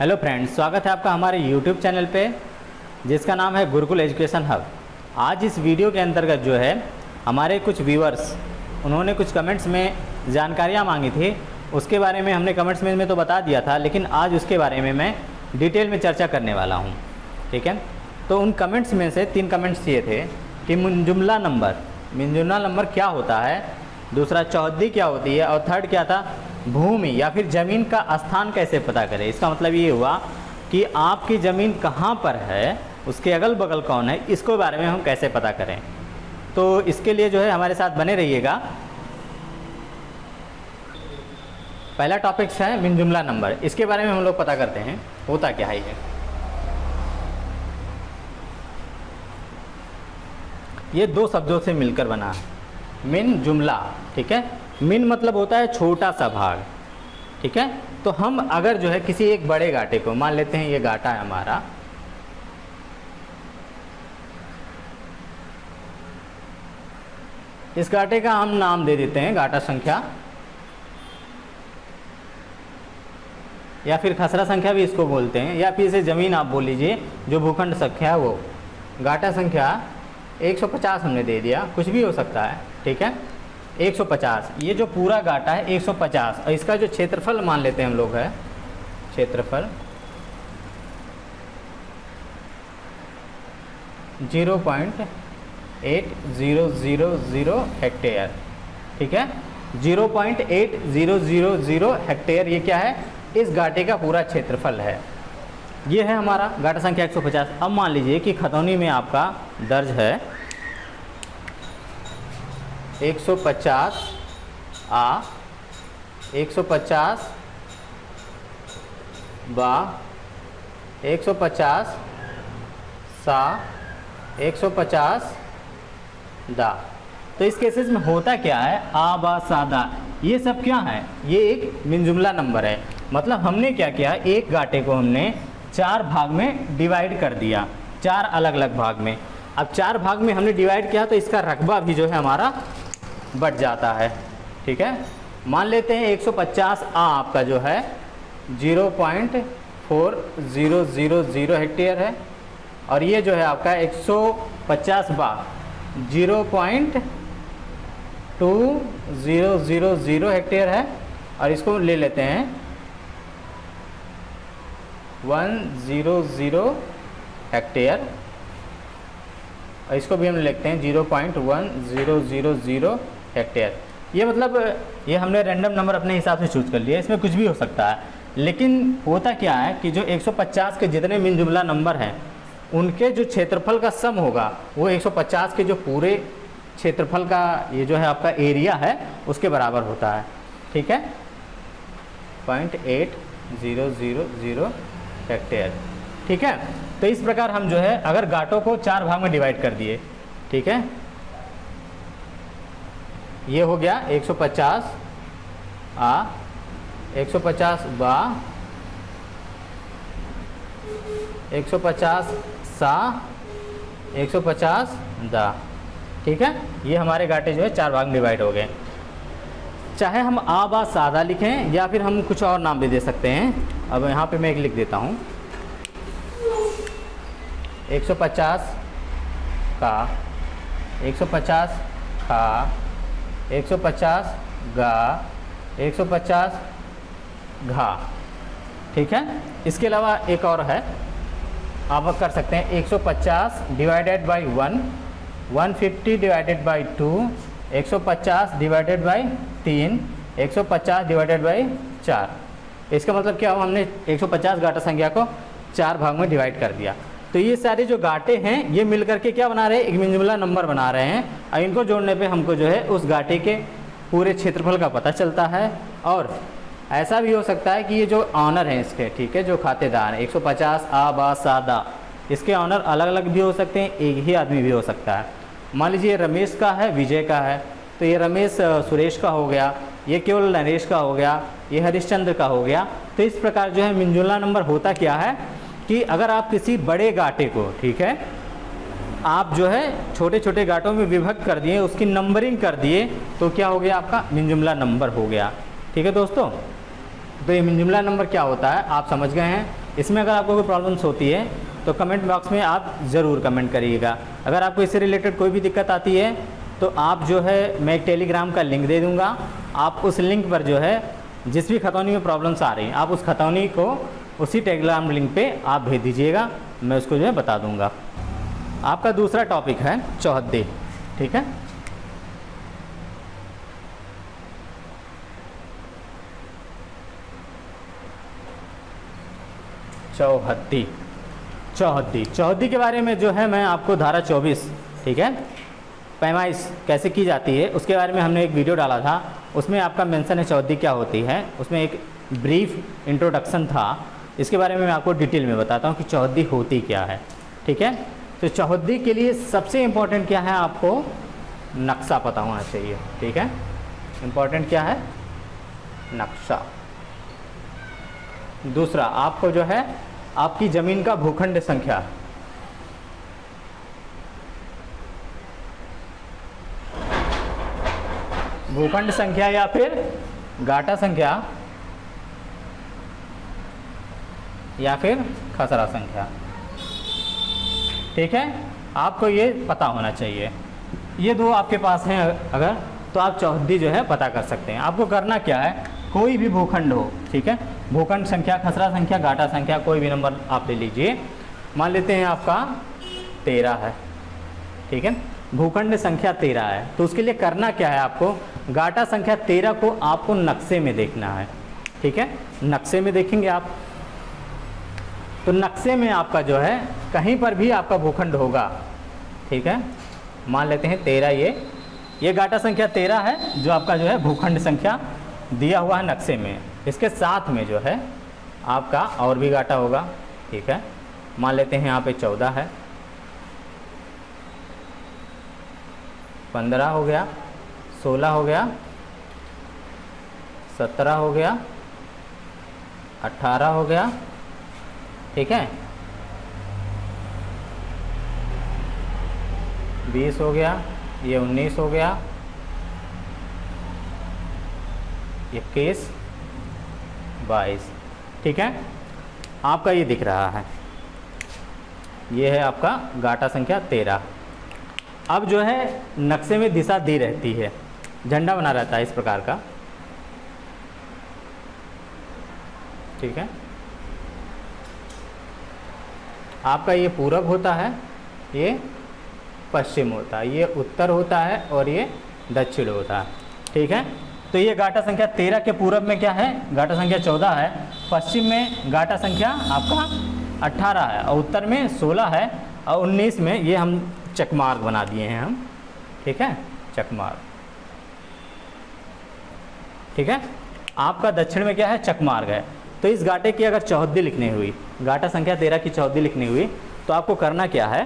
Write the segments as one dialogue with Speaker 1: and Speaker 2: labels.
Speaker 1: Hello friends, स्वागत है आपका हमारे यूट्यूब चैनल पे जिसका नाम है गुरुकुल एजुकेशन हब। आज इस वीडियो के अंतर्गत जो है हमारे कुछ व्यूअर्स उन्होंने कुछ कमेंट्स में जानकारियाँ मांगी थी। उसके बारे में हमने कमेंट्स में तो बता दिया था, लेकिन आज उसके बारे में मैं डिटेल में चर्चा करने वाला हूँ। ठीक है, तो उन कमेंट्स में से 3 कमेंट्स ये थे कि मिनजुमला नंबर क्या होता है, दूसरा चौहद्दी क्या होती है, और थर्ड क्या था, भूमि या फिर ज़मीन का स्थान कैसे पता करें। इसका मतलब ये हुआ कि आपकी ज़मीन कहाँ पर है, उसके अगल बगल कौन है, इसको बारे में हम कैसे पता करें। तो इसके लिए जो है हमारे साथ बने रहिएगा। पहला टॉपिक है मिनजुमला नंबर। इसके बारे में हम लोग पता करते हैं होता क्या है। ये 2 शब्दों से मिलकर बना है मिन जुमला। ठीक है, मिन मतलब होता है छोटा सा भाग। ठीक है, तो हम अगर जो है किसी एक बड़े गाटे को मान लेते हैं, ये गाटा है हमारा, इस गाटे का हम नाम दे देते हैं गाटा संख्या या फिर खसरा संख्या भी इसको बोलते हैं, या फिर इसे ज़मीन आप बोल लीजिए, जो भूखंड संख्या है वो। गाटा संख्या 150 हमने दे दिया, कुछ भी हो सकता है। ठीक है, 150 ये जो पूरा गाटा है 150, और इसका जो क्षेत्रफल मान लेते हैं हम लोग है, क्षेत्रफल 0.8000 हेक्टेयर। ठीक है, 0.8000 हेक्टेयर ये क्या है, इस गाटे का पूरा क्षेत्रफल है। ये है हमारा गाटा संख्या 150। अब मान लीजिए कि खतौनी में आपका दर्ज है 150 आ, 150 बा, 150 सा, 150 दा। तो इस केसेस में होता क्या है, आ बा सा दा, ये सब क्या है, ये एक मिनजुमला नंबर है। मतलब हमने क्या किया, एक गाटे को हमने 4 भाग में डिवाइड कर दिया, 4 अलग अलग भाग में। अब 4 भाग में हमने डिवाइड किया तो इसका रकबा भी जो है हमारा बढ़ जाता है। ठीक है, मान लेते हैं 150 आ आपका जो है 0.4000 हेक्टेयर है, और ये जो है आपका 150 बा 0.2000 हेक्टेयर है, और इसको ले लेते हैं 100 हेक्टेयर, और इसको भी हम लिखते हैं 0.1000 हेक्टेयर। ये मतलब ये हमने रैंडम नंबर अपने हिसाब से चूज कर लिया, इसमें कुछ भी हो सकता है। लेकिन होता क्या है कि जो 150 के जितने मिनजुमला नंबर हैं उनके जो क्षेत्रफल का सम होगा वो 150 के जो पूरे क्षेत्रफल का ये जो है आपका एरिया है उसके बराबर होता है। ठीक है, 0.8000 हेक्टेयर। ठीक है, तो इस प्रकार हम जो है अगर गाटों को 4 भाग में डिवाइड कर दिए, ठीक है, ये हो गया 150 आ, 150 बा, 150 सा, 150 दा। ठीक है, ये हमारे गाटे जो है 4 भाग में डिवाइड हो गए। चाहे हम आ बा सादा लिखें या फिर हम कुछ और नाम भी दे सकते हैं। अब यहाँ पे मैं एक लिख देता हूँ, 150 का, 150 खा, 150 गा, 150 घा। ठीक है, इसके अलावा एक और है, आप कर सकते हैं 150 divided by 1, 150 divided by 2, 150 divided by 3, 150 divided by 4। इसका मतलब क्या हुआ, हमने 150 गाटा संख्या को 4 भाग में डिवाइड कर दिया। तो ये सारे जो गाटे हैं ये मिल करके क्या बना रहे हैं, एक मिनजुमला नंबर बना रहे हैं, और इनको जोड़ने पे हमको जो है उस गाटे के पूरे क्षेत्रफल का पता चलता है। और ऐसा भी हो सकता है कि ये जो ऑनर हैं इसके, ठीक है, जो खातेदार हैं 150 आ बा सा दा, इसके ऑनर अलग अलग भी हो सकते हैं, एक ही आदमी भी हो सकता है। मान लीजिए रमेश का है, विजय का है, तो ये रमेश सुरेश का हो गया, ये केवल नरेश का हो गया, ये हरिश्चंद्र का हो गया। तो इस प्रकार जो है मिनजुमला नंबर होता क्या है कि अगर आप किसी बड़े गाटे को, ठीक है, आप जो है छोटे छोटे गाटों में विभक्त कर दिए, उसकी नंबरिंग कर दिए, तो क्या हो गया, आपका मिनजुमला नंबर हो गया। ठीक है दोस्तों, तो ये मिनजुमला नंबर क्या होता है आप समझ गए हैं। इसमें अगर आपको कोई प्रॉब्लम्स होती है तो कमेंट बॉक्स में आप ज़रूर कमेंट करिएगा। अगर आपको इससे रिलेटेड कोई भी दिक्कत आती है तो आप जो है मैं एक टेलीग्राम का लिंक दे दूँगा, आप उस लिंक पर जो है जिस भी खतौनी में प्रॉब्लम्स आ रही हैं आप उस खतौनी को उसी टेलीग्राम लिंक पे आप भेज दीजिएगा, मैं उसको जो है बता दूँगा। आपका दूसरा टॉपिक है चौहद्दी, ठीक है। चौहद्दी, चौहद्दी, चौहद्दी के बारे में जो है मैं आपको धारा 24, ठीक है, पैमाइश कैसे की जाती है उसके बारे में हमने एक वीडियो डाला था, उसमें आपका मेंशन है चौहद्दी क्या होती है, उसमें एक ब्रीफ इंट्रोडक्शन था। इसके बारे में मैं आपको डिटेल में बताता हूँ कि चौहद्दी होती क्या है, ठीक है। तो चौहद्दी के लिए सबसे इम्पोर्टेंट क्या है, आपको नक्शा पता होना चाहिए, ठीक है। इम्पोर्टेंट क्या है, नक्शा। दूसरा आपको जो है आपकी ज़मीन का भूखंड संख्या, भूखंड संख्या या फिर गाटा संख्या या फिर खसरा संख्या, ठीक है। आपको ये पता होना चाहिए। ये दो आपके पास हैं अगर, तो आप चौहद्दी जो है पता कर सकते हैं। आपको करना क्या है, कोई भी भूखंड हो, ठीक है, भूखंड संख्या, खसरा संख्या, गाटा संख्या, कोई भी नंबर आप ले लीजिए। मान लेते हैं आपका 13 है, ठीक है, भूखंड संख्या 13 है, तो उसके लिए करना क्या है, आपको गाटा संख्या 13 को आपको नक्शे में देखना है, ठीक है। नक्शे में देखेंगे आप तो नक्शे में आपका जो है कहीं पर भी आपका भूखंड होगा, ठीक है। मान लेते हैं 13, ये गाटा संख्या 13 है जो आपका जो है भूखंड संख्या दिया हुआ है नक्शे में। इसके साथ में जो है आपका और भी गाटा होगा, ठीक है। मान लेते हैं यहाँ पे 14 है, 15 हो गया, 16 हो गया, 17 हो गया, 18 हो गया, ठीक है, 20 हो गया, ये 19 हो गया, 21, 22, ठीक है। आपका ये दिख रहा है, ये है आपका गाटा संख्या 13। अब जो है नक्शे में दिशा दी रहती है, झंडा बना रहता है इस प्रकार का, ठीक है। आपका ये पूरब होता है, ये पश्चिम होता है, ये उत्तर होता है और ये दक्षिण होता है, ठीक है। तो ये गाटा संख्या 13 के पूरब में क्या है, गाटा संख्या 14 है, पश्चिम में गाटा संख्या आपका 18 है और उत्तर में 16 है और 19 में ये हम चकमार्ग बना दिए हैं हम, ठीक है, चकमार्ग, ठीक है। आपका दक्षिण में क्या है, चकमार्ग है। तो इस गाटे की अगर चौहद्दी लिखनी हुई, गाटा संख्या 13 की चौहद्दी लिखनी हुई तो आपको करना क्या है,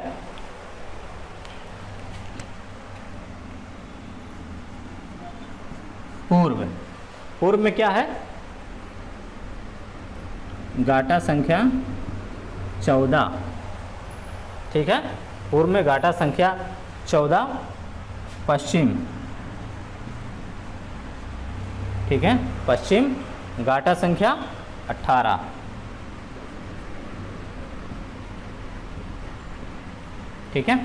Speaker 1: पूर्व, पूर्व में क्या है, गाटा संख्या 14, ठीक है। पूर्व में गाटा संख्या 14, पश्चिम, ठीक है, पश्चिम गाटा संख्या 18, ठीक है।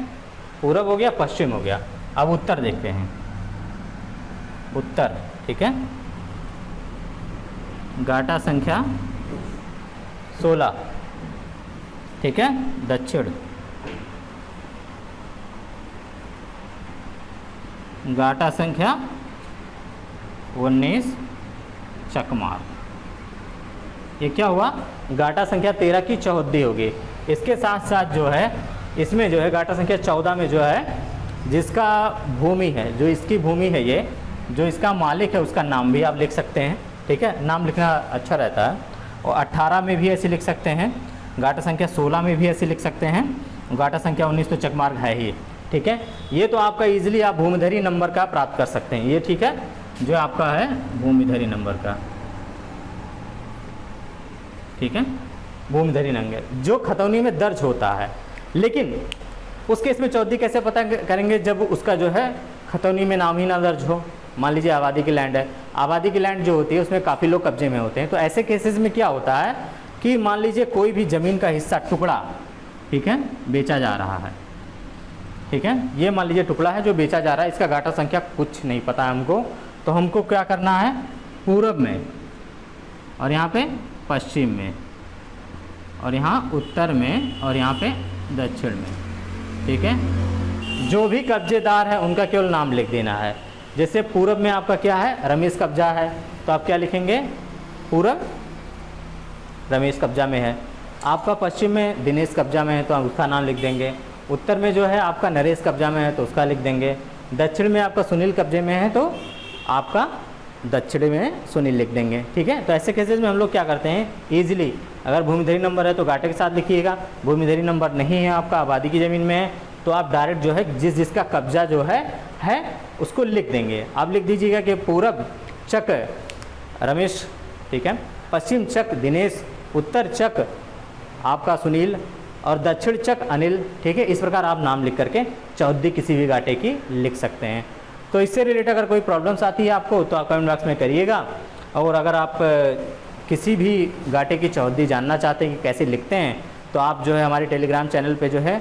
Speaker 1: पूरब हो गया, पश्चिम हो गया। अब उत्तर देखते हैं, उत्तर, ठीक है, गाटा संख्या 16, ठीक है, दक्षिण, गाटा संख्या 19, चकमार। ये क्या हुआ, गाटा संख्या 13 की चौहद्दी होगी। इसके साथ साथ जो है इसमें जो है गाटा संख्या 14 में जो है जिसका भूमि है, जो इसकी भूमि है, ये जो इसका मालिक है उसका नाम भी आप लिख सकते हैं, ठीक है, नाम लिखना अच्छा रहता है। और 18 में भी ऐसे लिख सकते हैं, गाटा संख्या 16 में भी ऐसे लिख सकते हैं, गाटा संख्या 19 तो चकमार्ग है ही, ठीक है। ये तो आपका इजीली आप भूमिधरी नंबर का प्राप्त कर सकते हैं, ये ठीक है, जो आपका है भूमिधरी नंबर का, ठीक है, भूमिधरी नंबर जो खतौनी में दर्ज होता है। लेकिन उस केस में चौहद्दी कैसे पता करेंगे, जब उसका जो है खतौनी में नाम ही ना दर्ज हो। मान लीजिए आबादी की लैंड है, आबादी की लैंड जो होती है उसमें काफ़ी लोग कब्जे में होते हैं, तो ऐसे केसेस में क्या होता है कि मान लीजिए कोई भी ज़मीन का हिस्सा टुकड़ा, ठीक है, बेचा जा रहा है, ठीक है, ये मान लीजिए टुकड़ा है जो बेचा जा रहा है, इसका घाटा संख्या कुछ नहीं पता है हमको, तो हमको क्या करना है, पूरब में और यहाँ पे पश्चिम में और यहाँ उत्तर में और यहाँ पे दक्षिण में, ठीक है। जो भी कब्जेदार है उनका केवल नाम लिख देना है। जैसे पूरब में आपका क्या है, रमेश कब्जा है, तो आप क्या लिखेंगे, पूरब रमेश कब्जा में है। आपका पश्चिम में दिनेश कब्जा में है तो आप उसका नाम लिख देंगे। उत्तर में जो है आपका नरेश कब्जा में है तो उसका लिख देंगे। दक्षिण में आपका सुनील कब्जे में है तो आपका दक्षिण में सुनील लिख देंगे, ठीक है। तो ऐसे केसेस में हम लोग क्या करते हैं, ईजिली अगर भूमिधरी नंबर है तो घाटे के साथ लिखिएगा, भूमिधरी नंबर नहीं है आपका, आबादी की ज़मीन में है, तो आप डायरेक्ट जो है जिसका कब्जा जो है उसको लिख देंगे। आप लिख दीजिएगा कि पूरब चक रमेश, ठीक है, पश्चिम चक दिनेश, उत्तर चक आपका सुनील और दक्षिण चक अनिल, ठीक है। इस प्रकार आप नाम लिख करके चौहद्दी किसी भी घाटे की लिख सकते हैं। तो इससे रिलेटेड अगर कोई प्रॉब्लम्स आती है आपको तो आप कमेंट बॉक्स में करिएगा। और अगर आप किसी भी घाटे की चौहद्दी जानना चाहते हैं कि कैसे लिखते हैं तो आप जो है हमारे टेलीग्राम चैनल पे जो है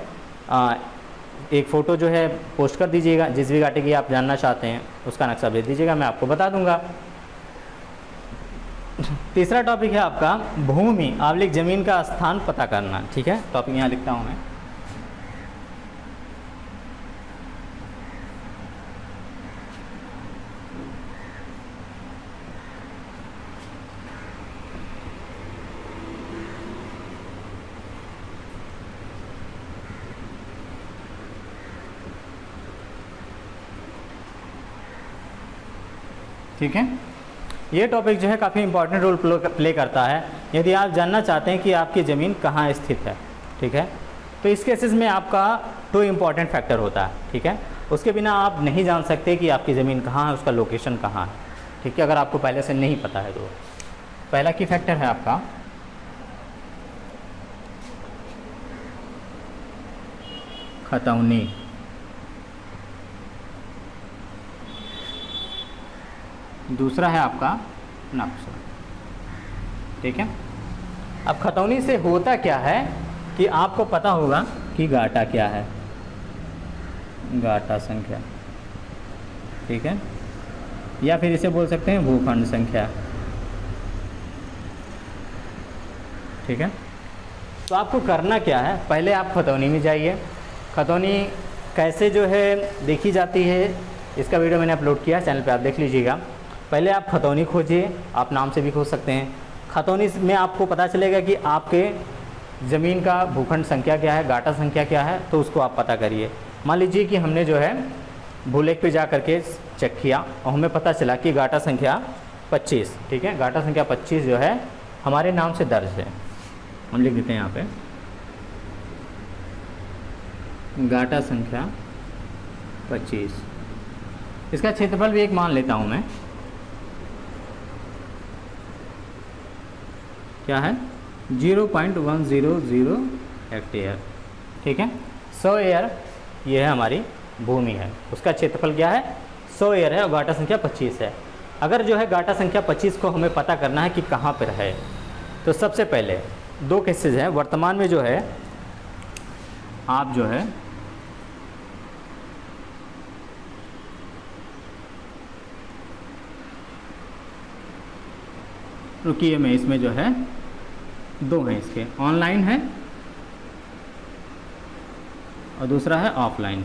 Speaker 1: एक फ़ोटो जो है पोस्ट कर दीजिएगा, जिस भी घाटे की आप जानना चाहते हैं उसका नक्शा भेज दीजिएगा, मैं आपको बता दूंगा। तीसरा टॉपिक है आपका भूमि आवलिक ज़मीन का स्थान पता करना, ठीक है। टॉपिक यहाँ लिखता हूँ मैं। ठीक है, ये टॉपिक जो है काफ़ी इंपॉर्टेंट रोल प्ले करता है यदि आप जानना चाहते हैं कि आपकी ज़मीन कहाँ स्थित है, ठीक है। तो इस केसेस में आपका 2 इम्पॉर्टेंट फैक्टर होता है, ठीक है। उसके बिना आप नहीं जान सकते कि आपकी ज़मीन कहाँ है, उसका लोकेशन कहाँ है, ठीक है, अगर आपको पहले से नहीं पता है तो। पहला की फैक्टर है आपका खतौनी, दूसरा है आपका नक्शा, ठीक है। अब खतौनी से होता क्या है कि आपको पता होगा कि घाटा क्या है, घाटा संख्या, ठीक है, या फिर इसे बोल सकते हैं भूखंड संख्या, ठीक है। तो आपको करना क्या है, पहले आप खतौनी में जाइए। खतौनी कैसे जो है देखी जाती है इसका वीडियो मैंने अपलोड किया, चैनल पे आप देख लीजिएगा। पहले आप खतौनी खोजिए, आप नाम से भी खोज सकते हैं। खतौनी में आपको पता चलेगा कि आपके ज़मीन का भूखंड संख्या क्या है, घाटा संख्या क्या है, तो उसको आप पता करिए। मान लीजिए कि हमने जो है भूलेख पे जा करके चेक किया और हमें पता चला कि घाटा संख्या 25, ठीक है, घाटा संख्या 25 जो है हमारे नाम से दर्ज है। हम लिख देते हैं यहाँ पे घाटा संख्या 25। इसका क्षेत्रफल भी एक मान लेता हूँ मैं, क्या है 0.100 हेक्टेयर, ठीक है। 100 एयर ये है हमारी भूमि है, उसका क्षेत्रफल क्या है 100 एयर है और घाटा संख्या 25 है। अगर जो है घाटा संख्या 25 को हमें पता करना है कि कहाँ पर है, तो सबसे पहले 2 केसेस हैं। वर्तमान में जो है आप जो है रुकिए, मैं इसमें जो है 2 हैं इसके, ऑनलाइन है और दूसरा है ऑफलाइन,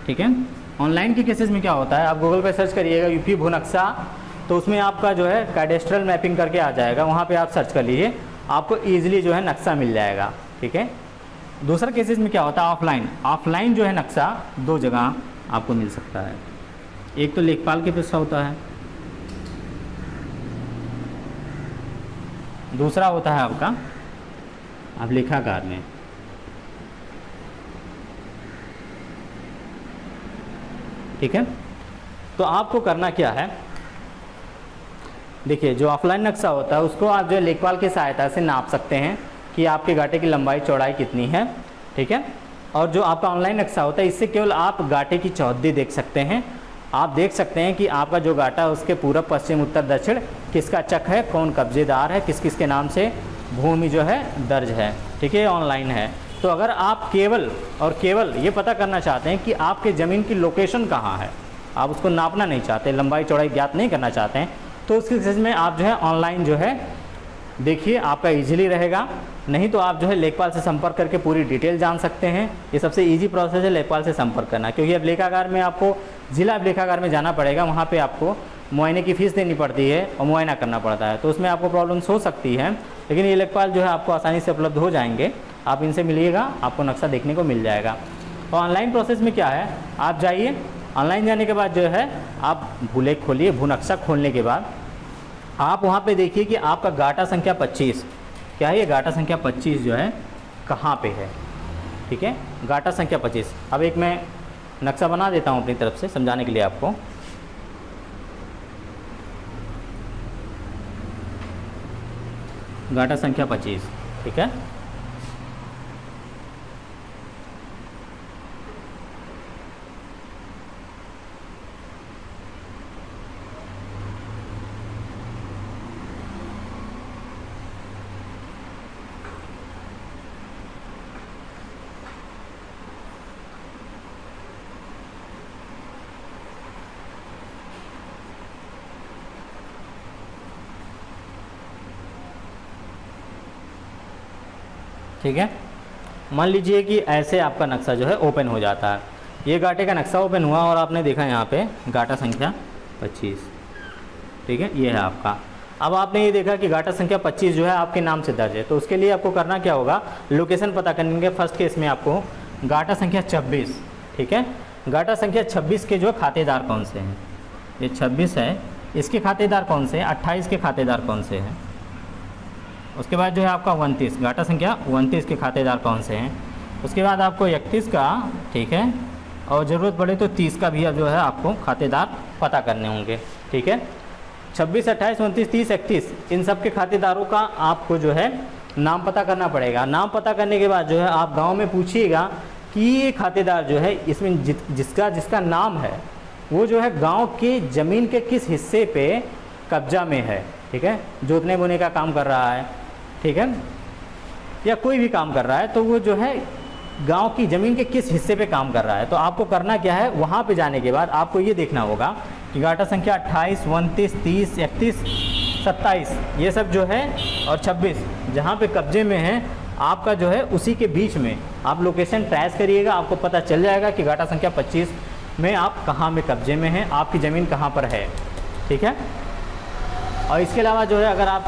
Speaker 1: ठीक है। ऑनलाइन के केसेस में क्या होता है, आप गूगल पे सर्च करिएगा यूपी भू नक्शा, तो उसमें आपका जो है कैडेस्ट्रल मैपिंग करके आ जाएगा, वहाँ पे आप सर्च कर लीजिए, आपको ईजिली जो है नक्शा मिल जाएगा, ठीक है। दूसरा केसेस में क्या होता है ऑफलाइन, ऑफलाइन जो है नक्शा 2 जगह आपको मिल सकता है। एक तो लेखपाल के पृष्ठ होता है, दूसरा होता है आपका अभिलेखागार में, ठीक है। तो आपको करना क्या है, देखिए जो ऑफलाइन नक्शा होता है उसको आप जो है लेखपाल की सहायता से नाप सकते हैं कि आपके घाटे की लंबाई चौड़ाई कितनी है, ठीक है। और जो आपका ऑनलाइन नक्शा होता है इससे केवल आप घाटे की चौहद्दी देख सकते हैं। आप देख सकते हैं कि आपका जो घाटा है उसके पूरब पश्चिम उत्तर दक्षिण किसका चक है, कौन कब्जेदार है, किस किस के नाम से भूमि जो है दर्ज है। ठीक है, ऑनलाइन है। तो अगर आप केवल और केवल ये पता करना चाहते हैं कि आपके ज़मीन की लोकेशन कहाँ है, आप उसको नापना नहीं चाहते, लंबाई चौड़ाई ज्ञात नहीं करना चाहते हैं, तो उसकी केस में आप जो है ऑनलाइन जो है देखिए आपका इजीली रहेगा। नहीं तो आप जो है लेखपाल से संपर्क करके पूरी डिटेल जान सकते हैं। ये सबसे इजी प्रोसेस है लेखपाल से संपर्क करना, क्योंकि अब लेखागार में आपको जिला लेखागार में जाना पड़ेगा, वहाँ पे आपको मुआयने की फ़ीस देनी पड़ती है और मुआयना करना पड़ता है, तो उसमें आपको प्रॉब्लम्स हो सकती है। लेकिन ये लेखपाल जो है आपको आसानी से उपलब्ध हो जाएंगे, आप इनसे मिलिएगा, आपको नक्शा देखने को मिल जाएगा। और ऑनलाइन प्रोसेस में क्या है, आप जाइए, ऑनलाइन जाने के बाद जो है आप भूलेख खोलिए, भू नक्शा खोलने के बाद आप वहाँ पे देखिए कि आपका गाटा संख्या 25 क्या है, ये गाटा संख्या 25 जो है कहाँ पे है। ठीक है, गाटा संख्या 25। अब एक मैं नक्शा बना देता हूँ अपनी तरफ से समझाने के लिए आपको। गाटा संख्या 25, ठीक है। ठीक है, मान लीजिए कि ऐसे आपका नक्शा जो है ओपन हो जाता है। ये गाटे का नक्शा ओपन हुआ और आपने देखा यहाँ पे गाटा संख्या 25। ठीक है, ये है आपका। अब आपने ये देखा कि गाटा संख्या 25 जो है आपके नाम से दर्ज है, तो उसके लिए आपको करना क्या होगा, लोकेशन पता करने के फर्स्ट केस में आपको गाटा संख्या 26, ठीक है, गाटा संख्या 26 के जो खातेदार कौन से हैं, ये 26 है, इसके खातेदार कौन से हैं, 28 के खातेदार कौन से हैं, उसके बाद जो है आपका 29, गाटा संख्या 29 के खातेदार कौन से हैं, उसके बाद आपको 31 का, ठीक है, और ज़रूरत पड़े तो 30 का भी अब जो है आपको खातेदार पता करने होंगे। ठीक है, 26, 28, 29, 30, 31 इन सब के खातेदारों का आपको जो है नाम पता करना पड़ेगा। नाम पता करने के बाद जो है आप गांव में पूछिएगा कि ये खातेदार जो है इसमें जिसका नाम है वो जो है गांव के ज़मीन के किस हिस्से पे कब्जा में है। ठीक है, जोतने बोने का काम कर रहा है, ठीक है, या कोई भी काम कर रहा है, तो वो जो है गांव की ज़मीन के किस हिस्से पे काम कर रहा है। तो आपको करना क्या है, वहाँ पे जाने के बाद आपको ये देखना होगा कि गाटा संख्या 28, 29, 30, 31, 27 ये सब जो है और 26 जहाँ पे कब्जे में है आपका जो है उसी के बीच में आप लोकेशन ट्रेस करिएगा, आपको पता चल जाएगा कि गाटा संख्या 25 में आप कहाँ में कब्जे में हैं, आपकी ज़मीन कहाँ पर है। ठीक है, और इसके अलावा जो है अगर आप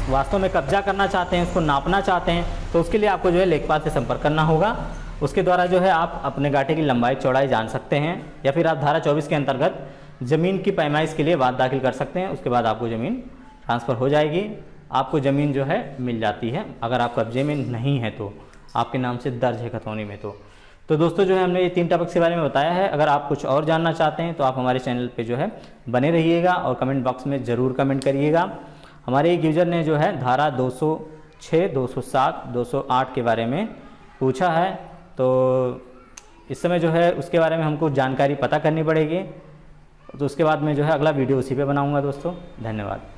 Speaker 1: वास्तव में कब्जा करना चाहते हैं, उसको नापना चाहते हैं, तो उसके लिए आपको जो है लेखपाल से संपर्क करना होगा। उसके द्वारा जो है आप अपने गाटे की लंबाई चौड़ाई जान सकते हैं, या फिर आप धारा 24 के अंतर्गत ज़मीन की पैमाइश के लिए वाद दाखिल कर सकते हैं। उसके बाद आपको ज़मीन ट्रांसफ़र हो जाएगी, आपको ज़मीन जो है मिल जाती है, अगर आप कब्जे में नहीं है तो, आपके नाम से दर्ज है खतौनी में तो दोस्तों जो है हमने ये 3 टॉपिक्स के बारे में बताया है। अगर आप कुछ और जानना चाहते हैं तो आप हमारे चैनल पे जो है बने रहिएगा और कमेंट बॉक्स में ज़रूर कमेंट करिएगा। हमारे एक यूज़र ने जो है धारा 206, 207, 208 के बारे में पूछा है, तो इस समय जो है उसके बारे में हमको जानकारी पता करनी पड़ेगी, तो उसके बाद मैं जो है अगला वीडियो उसी पे बनाऊँगा दोस्तों। धन्यवाद।